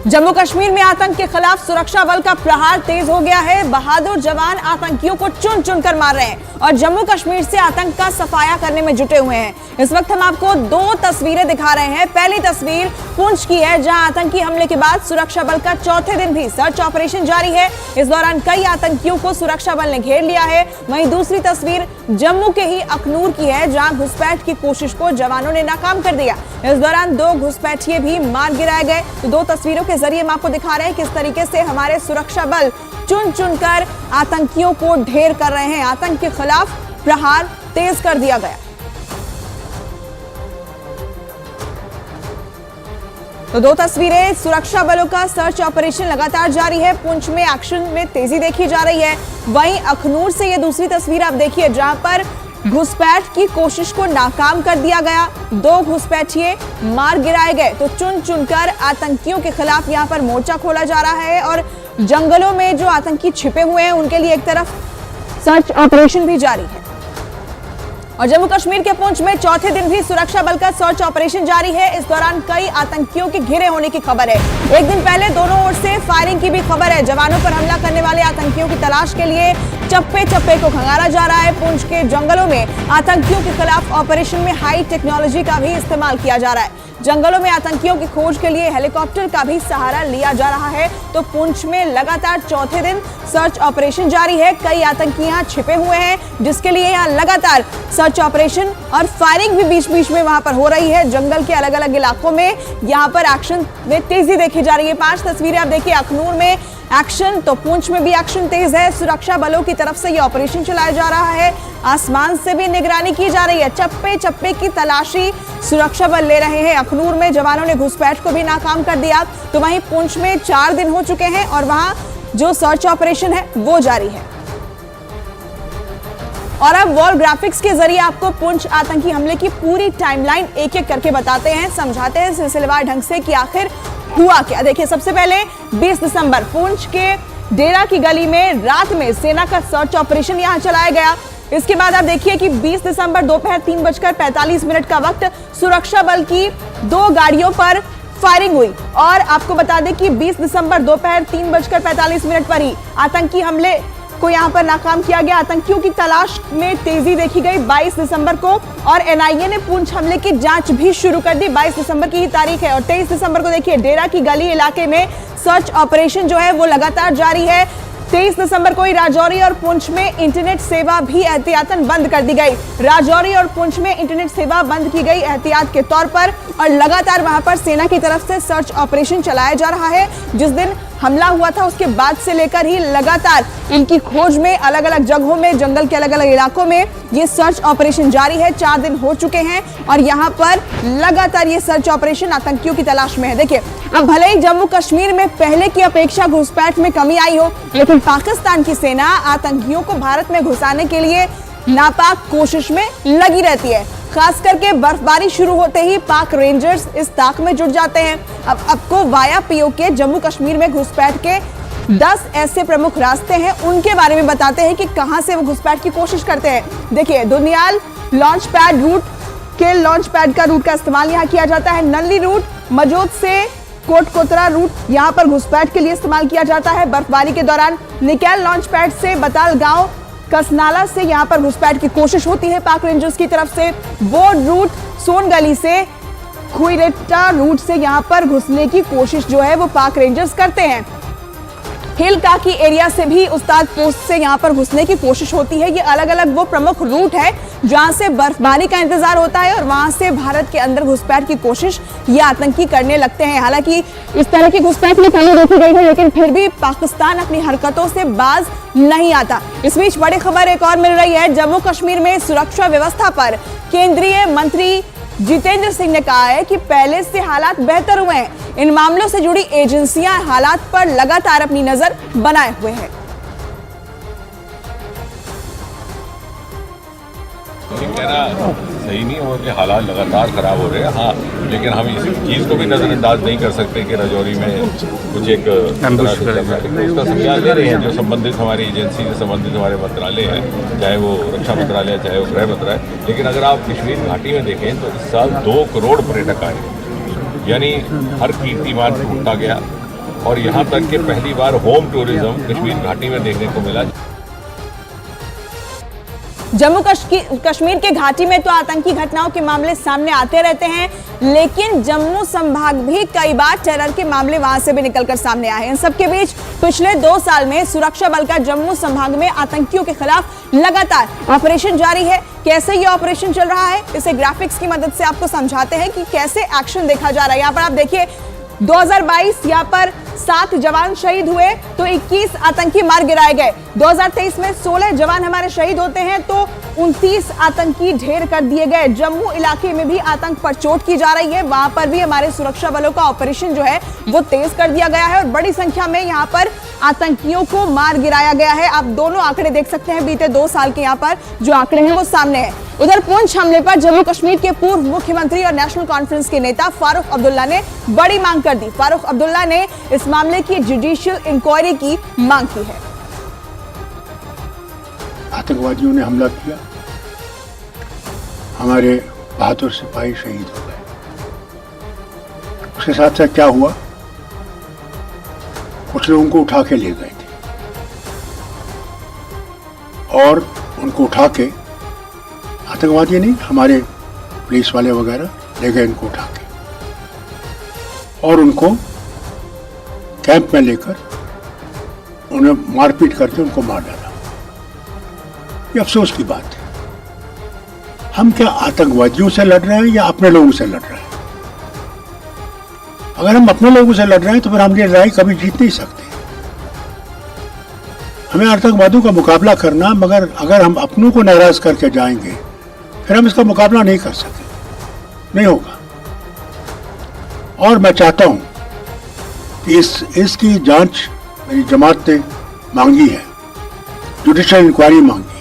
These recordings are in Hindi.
जम्मू कश्मीर में आतंक के खिलाफ सुरक्षा बल का प्रहार तेज हो गया है। बहादुर जवान आतंकियों को चुन चुन कर मार रहे हैं और जम्मू कश्मीर से आतंक का सफाया करने में जुटे हुए हैं। इस वक्त हम आपको दो तस्वीरें दिखा रहे हैं। पहली तस्वीर पुंछ की है, जहां आतंकी हमले के बाद सुरक्षा बल का चौथे दिन भी सर्च ऑपरेशन जारी है। इस दौरान कई आतंकियों को सुरक्षा बल ने घेर लिया है। वहीं दूसरी तस्वीर जम्मू के ही अखनूर की है, जहां घुसपैठ की कोशिश को जवानों ने नाकाम कर दिया। इस दौरान दो घुसपैठिए भी मार गिराए गए। तो दो तस्वीरों के जरिए हम आपको दिखा रहे हैं किस तरीके से हमारे सुरक्षा बल चुन चुन कर आतंकियों को ढेर कर रहे हैं। आतंक के खिलाफ प्रहार तेज कर दिया गया। तो दो तस्वीरें, सुरक्षा बलों का सर्च ऑपरेशन लगातार जारी है। पुंछ में एक्शन में तेजी देखी जा रही है। वहीं अखनूर से ये दूसरी तस्वीर आप देखिए, जहां पर घुसपैठ की कोशिश को नाकाम कर दिया गया। दो घुसपैठिए मार गिराए गए। तो चुन चुनकर आतंकियों के खिलाफ यहां पर मोर्चा खोला जा रहा है और जंगलों में जो आतंकी छिपे हुए हैं उनके लिए एक तरफ सर्च ऑपरेशन भी जारी है। और जम्मू कश्मीर के पुंछ में चौथे दिन भी सुरक्षा बल का सर्च ऑपरेशन जारी है। इस दौरान कई आतंकियों के घिरे होने की खबर है। एक दिन पहले दोनों ओर से फायरिंग की भी खबर है। जवानों पर हमला करने वाले आतंकियों की तलाश के लिए चप्पे चप्पे को खंगाला जा रहा है। पुंछ के जंगलों में आतंकियों के खिलाफ ऑपरेशन में हाई टेक्नोलॉजी का भी इस्तेमाल किया जा रहा है। जंगलों में आतंकियों की खोज के लिए हेलीकॉप्टर का भी सहारा लिया जा रहा है। तो पुंछ में लगातार चौथे दिन सर्च ऑपरेशन जारी है। कई आतंकी यहाँ छिपे हुए हैं, जिसके लिए यहाँ लगातार सर्च ऑपरेशन और फायरिंग भी बीच बीच में वहां पर हो रही है। जंगल के अलग अलग इलाकों में यहाँ पर एक्शन में तेजी देखी जा रही है। 5 तस्वीरें आप देखिए, अखनूर में एक्शन, तो पुंछ में भी एक्शन तेज है। सुरक्षा बलों की तरफ से ये ऑपरेशन चलाया जा रहा है। आसमान से भी निगरानी की जा रही है। चप्पे चप्पे की तलाशी सुरक्षा बल ले रहे हैं। अखनूर में जवानों ने घुसपैठ को भी नाकाम कर दिया। तो वहीं पुंछ में 4 दिन हो चुके हैं और वहां जो सर्च ऑपरेशन है वो जारी है। और अब वॉल ग्राफिक्स के जरिए आपको पुंछ आतंकी हमले की पूरी टाइमलाइन एक एक करके बताते हैं, समझाते हैं सिलसिलेवार ढंग से कि आखिर हुआ क्या। देखिए, सबसे पहले 20 दिसंबर पुंछ के डेरा की गली में रात में सेना का सर्च ऑपरेशन यहां चलाया गया। इसके बाद आप देखिए कि 20 दिसंबर दोपहर 3:45 का वक्त सुरक्षा बल की 2 गाड़ियों पर फायरिंग हुई। और आपको बता दें कि 20 दिसंबर दोपहर 3:45 पर ही आतंकी हमले को यहां पर नाकाम किया गया। आतंकियों की तलाश में तेजी देखी गई 22 दिसंबर को और एनआईए ने पुंछ हमले की जांच भी शुरू कर दी। 22 दिसंबर की ही तारीख है। और 23 दिसंबर को देखिए, डेरा की गली इलाके में सर्च ऑपरेशन जो है वो लगातार जारी है। 23 दिसंबर को ही राजौरी और पुंछ में इंटरनेट सेवा भी एहतियातन बंद कर दी गई। राजौरी और पुंछ में इंटरनेट सेवा बंद की गई एहतियात के तौर पर और लगातार वहां पर सेना की तरफ से सर्च ऑपरेशन चलाया जा रहा है। जिस दिन हमला हुआ था उसके बाद से लेकर ही लगातार इनकी खोज में अलग अलग जगहों में, जंगल के अलग अलग इलाकों में ये सर्च ऑपरेशन जारी है। 4 दिन हो चुके हैं और यहाँ पर लगातार ये सर्च ऑपरेशन आतंकियों की तलाश में है। देखिए, अब भले ही जम्मू कश्मीर में पहले की अपेक्षा घुसपैठ में कमी आई हो, लेकिन पाकिस्तान की सेना आतंकियों को भारत में घुसाने के लिए नापाक कोशिश में लगी रहती है। खास करके बर्फबारी शुरू होते ही पाक रेंजर्स इस ताक में जुट जाते हैं। अब आपको वाया पीओके जम्मू कश्मीर में घुसपैठ के 10 ऐसे प्रमुख रास्ते हैं, उनके बारे में बताते हैं कि कहां से वो घुसपैठ की कोशिश करते हैं। देखिए, दुनियाल लॉन्च पैड रूट के लॉन्च पैड का रूट का इस्तेमाल यहाँ किया जाता है। नल्ली रूट मजोद से कोटकोतरा रूट यहाँ पर घुसपैठ के लिए इस्तेमाल किया जाता है। बर्फबारी के दौरान निकैल लॉन्च पैड से बताल गांव कसनाला से यहाँ पर घुसपैठ की कोशिश होती है पाक रेंजर्स की तरफ से। वो रूट सोनगली से खुईरेटा रूट से यहाँ पर घुसने की कोशिश जो है वो पाक रेंजर्स करते हैं। हिल काकी एरिया से भी उस्ताद पोस्ट से यहाँ पर घुसने की कोशिश होती है। ये अलग अलग वो प्रमुख रूट है जहाँ से बर्फबारी का इंतजार होता है और वहां से भारत के अंदर घुसपैठ की कोशिश ये आतंकी करने लगते हैं। हालांकि इस तरह की घुसपैठ में कमी देखी गई है, लेकिन फिर भी पाकिस्तान अपनी हरकतों से बाज नहीं आता। इस बीच बड़ी खबर एक और मिल रही है। जम्मू कश्मीर में सुरक्षा व्यवस्था पर केंद्रीय मंत्री जितेंद्र सिंह ने कहा है कि पहले से हालात बेहतर हुए हैं। इन मामलों से जुड़ी एजेंसियां हालात पर लगातार अपनी नजर बनाए हुए हैं। सही नहीं हो कि हालात लगातार खराब हो रहे हैं। हाँ, लेकिन हम इस चीज़ को भी नज़रअंदाज नहीं कर सकते कि राजौरी में कुछ एक उसका संज्ञान ले रहे हैं जो संबंधित हमारी एजेंसी से संबंधित हमारे मंत्रालय हैं, चाहे वो रक्षा मंत्रालय चाहे वो गृह मंत्रालय। लेकिन अगर आप कश्मीर घाटी में देखें तो इस साल 2 करोड़ पर्यटक आए, यानी हर कीर्तिमान टूटता गया। और यहाँ तक कि पहली बार होम टूरिज्म कश्मीर घाटी में देखने को मिला। जम्मू कश्मीर के घाटी में तो आतंकी घटनाओं के मामले सामने आते रहते हैं, लेकिन जम्मू संभाग भी कई बार टेरर के मामले वहां से भी निकलकर सामने आए हैं। इन सबके बीच पिछले 2 साल में सुरक्षा बल का जम्मू संभाग में आतंकियों के खिलाफ लगातार ऑपरेशन जारी है। कैसे ये ऑपरेशन चल रहा है, इसे ग्राफिक्स की मदद से आपको समझाते हैं कि कैसे एक्शन देखा जा रहा है। यहाँ पर आप देखिए 2022 यहाँ पर 7 जवान शहीद हुए तो 21 आतंकी मार गिराए गए। 2023 में 16 जवान हमारे शहीद होते हैं तो 29 आतंकी ढेर कर दिए गए। जम्मू इलाके में भी आतंक पर चोट की जा रही है, वहां पर भी हमारे सुरक्षा बलों का ऑपरेशन जो है वो तेज कर दिया गया है और बड़ी संख्या में यहाँ पर आतंकियों को मार गिराया गया है। आप दोनों आंकड़े देख सकते हैं, बीते 2 साल के यहाँ पर जो आंकड़े हैं वो सामने हैं। उधर पुंछ हमले पर जम्मू कश्मीर के पूर्व मुख्यमंत्री और नेशनल कॉन्फ्रेंस के नेता फारूक अब्दुल्ला ने बड़ी मांग कर दी। फारूक अब्दुल्ला ने इस मामले की जुडिशियल इंक्वायरी की मांग की है। आतंकवादियों ने हमला किया, हमारे बहादुर सिपाही शहीद हो गए। उसके साथ साथ क्या हुआ, कुछ लोगों को उठा के ले गए थे और उनको उठा के, आतंकवादी नहीं, हमारे पुलिस वाले वगैरह ले गए उनको उठा के और उनको कैंप में लेकर उन्हें मारपीट करके उनको मार डाला। ये अफसोस की बात है। हम क्या आतंकवादियों से लड़ रहे हैं या अपने लोगों से लड़ रहे हैं? अगर हम अपने लोगों से लड़ रहे हैं तो फिर हम ये लड़ाई कभी जीत नहीं सकते। हमें आतंकवादियों का मुकाबला करना, मगर अगर हम अपनों को नाराज करके जाएंगे फिर हम इसका मुकाबला नहीं कर सके, नहीं होगा। और मैं चाहता हूं कि इसकी जांच मेरी जमात ने मांगी है, जुडिशियल इंक्वायरी मांगी है।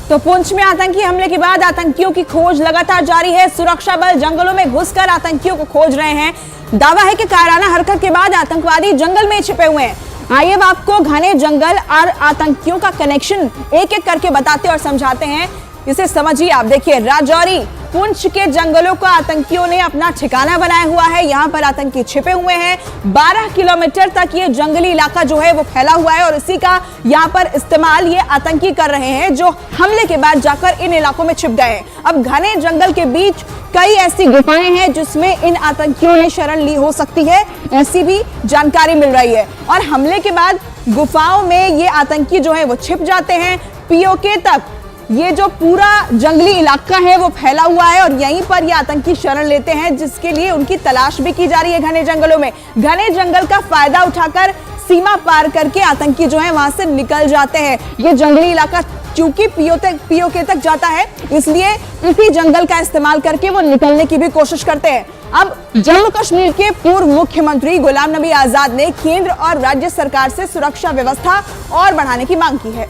तो पुंछ में आतंकी हमले के बाद आतंकियों की खोज लगातार जारी है। सुरक्षा बल जंगलों में घुसकर आतंकियों को खोज रहे हैं। दावा है कि कायराना हरकत के बाद आतंकवादी जंगल में छिपे हुए हैं। आइए अब आपको घने जंगल और आतंकियों का कनेक्शन एक एक करके बताते और समझाते हैं, इसे समझिए आप। देखिए, राजौरी पुंछ के जंगलों को आतंकियों ने अपना ठिकाना बनाया हुआ है। यहाँ पर आतंकी छिपे हुए हैं। 12 किलोमीटर तक ये जंगली इलाका जो है वो फैला हुआ है और इसी का यहाँ पर इस्तेमाल ये आतंकी कर रहे हैं जो हमले के बाद जाकर इन इलाकों में छिप गए हैं। अब घने जंगल के बीच कई ऐसी गुफाएं हैं जिसमें इन आतंकियों ने शरण ली हो सकती है, ऐसी भी जानकारी मिल रही है। और हमले के बाद गुफाओं में ये आतंकी जो है वो छिप जाते हैं। पीओके तक ये जो पूरा जंगली इलाका है वो फैला हुआ है और यहीं पर ये आतंकी शरण लेते हैं, जिसके लिए उनकी तलाश भी की जा रही है घने जंगलों में। घने जंगल का फायदा उठाकर सीमा पार करके आतंकी जो है वहां से निकल जाते हैं। ये जंगली इलाका चूंकि पीओके तक जाता है, इसलिए इसी जंगल का इस्तेमाल करके वो निकलने की भी कोशिश करते हैं। अब जम्मू कश्मीर के पूर्व मुख्यमंत्री गुलाम नबी आजाद ने केंद्र और राज्य सरकार से सुरक्षा व्यवस्था और बढ़ाने की मांग की है।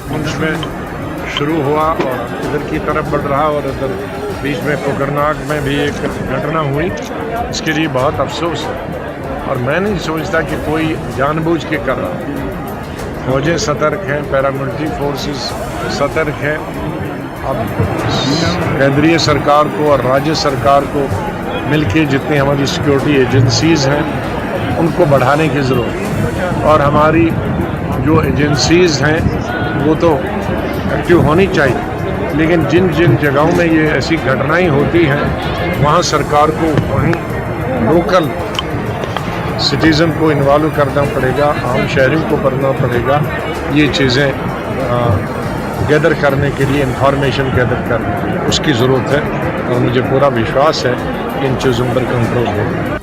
पुंछ में शुरू हुआ और इधर की तरफ बढ़ रहा और इधर बीच में कोकरनाग में भी एक घटना हुई, इसके लिए बहुत अफसोस है। और मैं नहीं सोचता कि कोई जानबूझ के कर रहा। फौजें सतर्क हैं, पैरामिलिट्री फोर्सेस सतर्क हैं। अब केंद्रीय सरकार को और राज्य सरकार को मिलके जितनी हमारी सिक्योरिटी एजेंसीज़ हैं उनको बढ़ाने की ज़रूरत है। और हमारी जो एजेंसीज़ हैं वो तो एक्टिव होनी चाहिए, लेकिन जिन जिन जगहों में ये ऐसी घटनाएं होती हैं वहाँ सरकार को वहीं लोकल सिटीज़न को इन्वॉल्व करना पड़ेगा, आम शहरियों को करना पड़ेगा। ये चीज़ें गैदर करने के लिए, इंफॉर्मेशन गैदर करने के लिए उसकी ज़रूरत है और मुझे पूरा विश्वास है कि इन चीज़ों पर कंट्रोल होगा।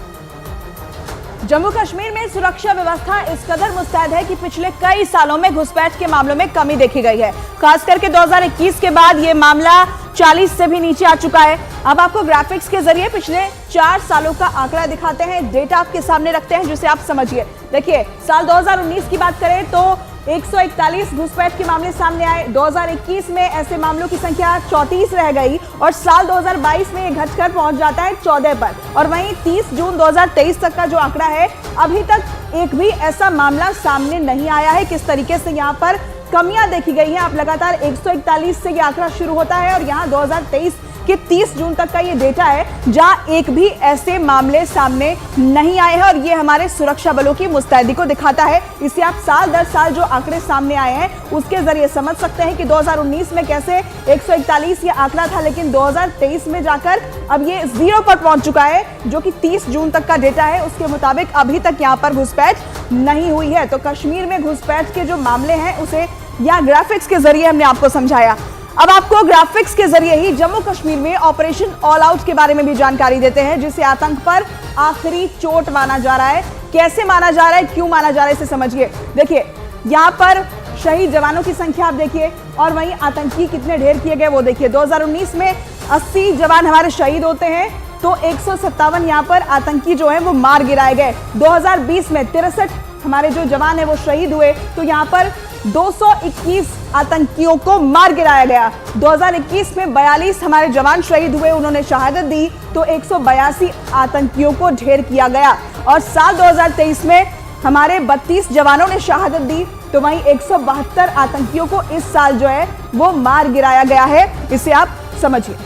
जम्मू कश्मीर में सुरक्षा व्यवस्था इस कदर मुस्तैद है कि पिछले कई सालों में घुसपैठ के मामलों में कमी देखी गई है। खास करके 2021 के बाद ये मामला 40 से भी नीचे आ चुका है। अब आपको ग्राफिक्स के जरिए पिछले 4 सालों का आंकड़ा दिखाते हैं, डेटा आपके सामने रखते हैं जिसे आप समझिए। देखिए, साल 2019 की बात करें तो 141 घुसपैठ के मामले सामने आए। 2021 में ऐसे मामलों की संख्या 34 रह गई और साल 2022 में ये घटकर पहुंच जाता है 14 पर। और वहीं 30 जून 2023 तक का जो आंकड़ा है, अभी तक एक भी ऐसा मामला सामने नहीं आया है। किस तरीके से यहाँ पर कमियां देखी गई हैं। आप लगातार 141 से ये आंकड़ा शुरू होता है और यहाँ 2023 कि 30 जून तक का ये डेटा है जहां एक भी ऐसे मामले सामने नहीं आए हैं और ये हमारे सुरक्षा बलों की मुस्तैदी को दिखाता है। इसे आप साल दर साल जो आंकड़े सामने आए हैं उसके जरिए समझ सकते हैं कि 2019 में कैसे 141 ये आंकड़ा था, लेकिन 2023 में जाकर अब ये 0 पर पहुंच चुका है, जो कि 30 जून तक का डेटा है। उसके मुताबिक अभी तक यहाँ पर घुसपैठ नहीं हुई है। तो कश्मीर में घुसपैठ के जो मामले हैं उसे यहाँ ग्राफिक्स के जरिए हमने आपको समझाया। अब आपको ग्राफिक्स के जरिए ही जम्मू कश्मीर में ऑपरेशन ऑल आउट के बारे में भी जानकारी देते हैं, जिसे आतंक पर आखिरी चोट माना जा रहा है। कैसे माना जा रहा है, क्यों माना जा रहा है, इसे समझिए। देखिए यहाँ पर शहीद जवानों की संख्या आप देखिए और वहीं आतंकी कितने ढेर किए गए वो देखिए। 2019 में 80 जवान हमारे शहीद होते हैं तो 157 यहाँ पर आतंकी जो है वो मार गिराए गए। 2020 में 63 हमारे जो जवान है वो शहीद हुए तो यहाँ पर 221 आतंकियों को मार गिराया गया। 2021 में 42 हमारे जवान शहीद हुए, उन्होंने शहादत दी तो 182 आतंकियों को ढेर किया गया। और साल 2023 में हमारे 32 जवानों ने शहादत दी तो वहीं 172 आतंकियों को इस साल जो है वो मार गिराया गया है। इसे आप समझिए।